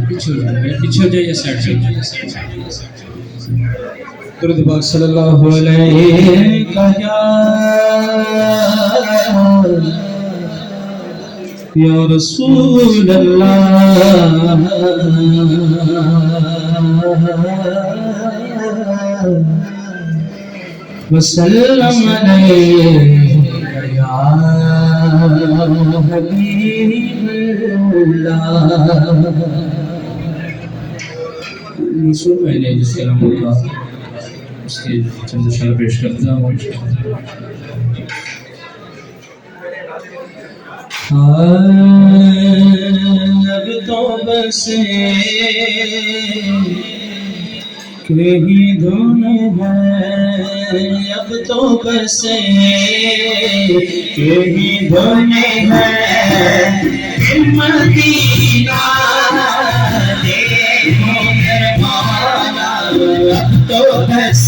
पीछे हो जाइए साइड से। दुरूद पाक सल्लल्लाहु अलैहि या रसूल अल्लाह वसल्लम अलैका या हबीबल्लाह। रसूल मैंने जिसके नाम होगा उसके चंद शाल पेश करता हूँ। अब तो बस कहीं धुन है, अब तो बस कहीं धुन है, मदीना देखो दरबारा, अब तो बस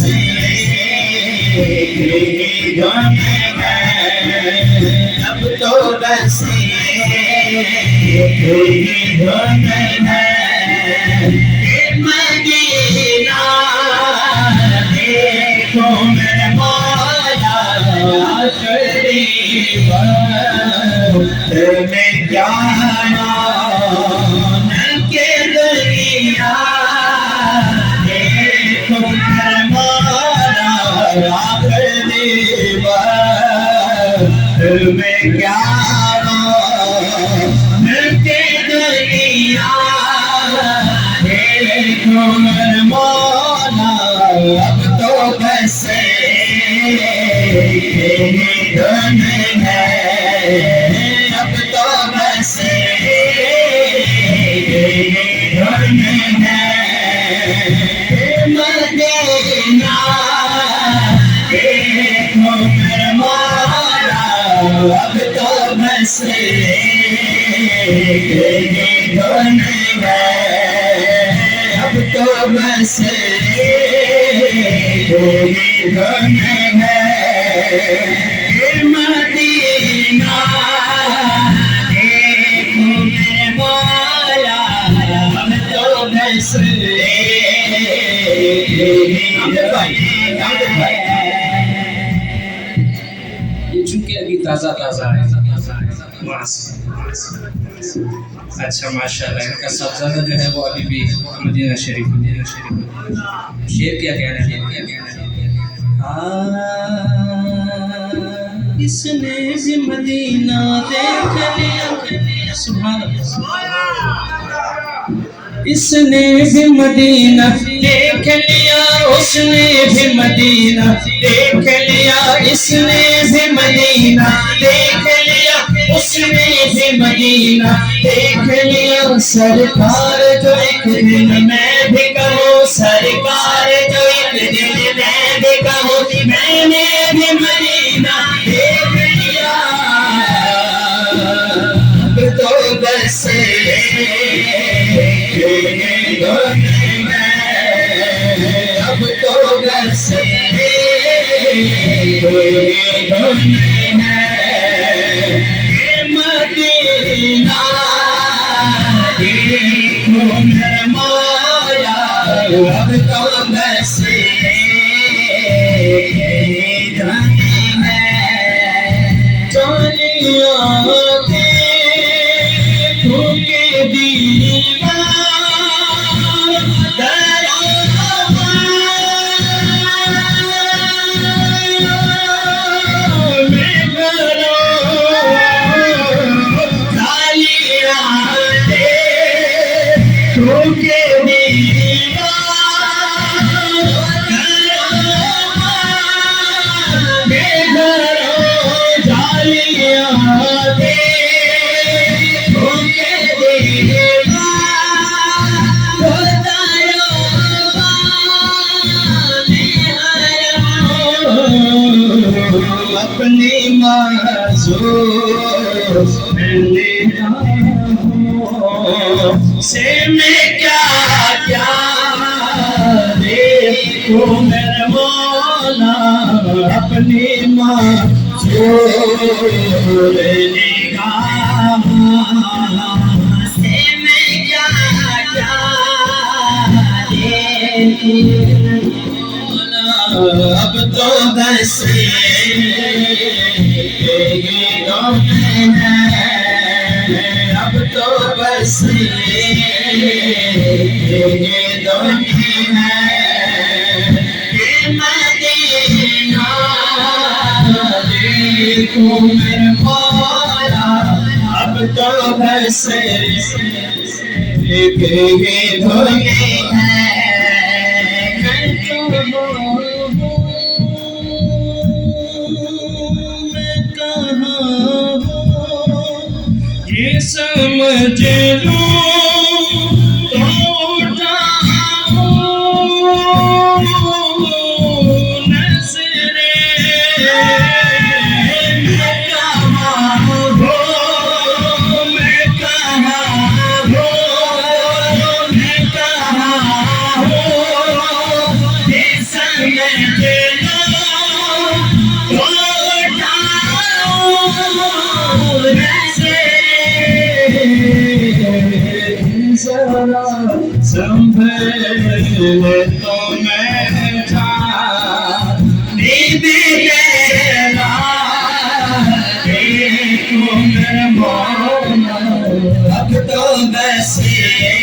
कहीं धुन है, अब तो बस कहीं धुन है, मदीना देखो मेरे मौला करीब में जाना के दुनिया देखो मेरे मौला करीब में जाना के दुनिया देखो मेरे मौला अब तो बस धन है, अब तो बस धन है, मदीना देखो मेरे मौला अब तो बस धन है, अब तो बस धन है, मदीना देखो मेरे मौला अब तो बस ये चूंकि अभी ताज़ा ताज़ा है। अच्छा माशाल्लाह, इनका सबज़ादा जो है वो अभी भी मदीना शरीफ शेर क्या कहना है। इसने भी मदीना देख लिया, सुभान अल्लाह। इसने भी मदीना देख लिया, उसने भी मदीना देख लिया, इसने भी मदीना देख लिया, उसने भी मदीना देख लिया। सरकार जो एक दिन मैं भी कहूँ, सरकार जो एक दिन मैं भी कहूँ, मैंने भी मदीना देख लिया। अब तो बस अब तो बस मदीना देखो मेरे मौला अब तो बस अपनी से मैं क्या क्या देखो मेरे मौला अपनी मासूम निगाह से मैं क्या अब तो बस अब तो बस मदीना देखो मेरे मौला अब तो बस ये समझ लो तो उठाओ नज़रें मैं कहाँ हूँ मैं कहाँ हूँ मैं कहाँ हूँ ये समझ लो तो उठाओ जरा संभल तो मैं था नींद गहरा देखो मेरे मौला अब तो बस है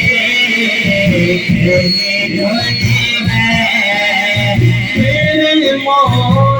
मेरे मौला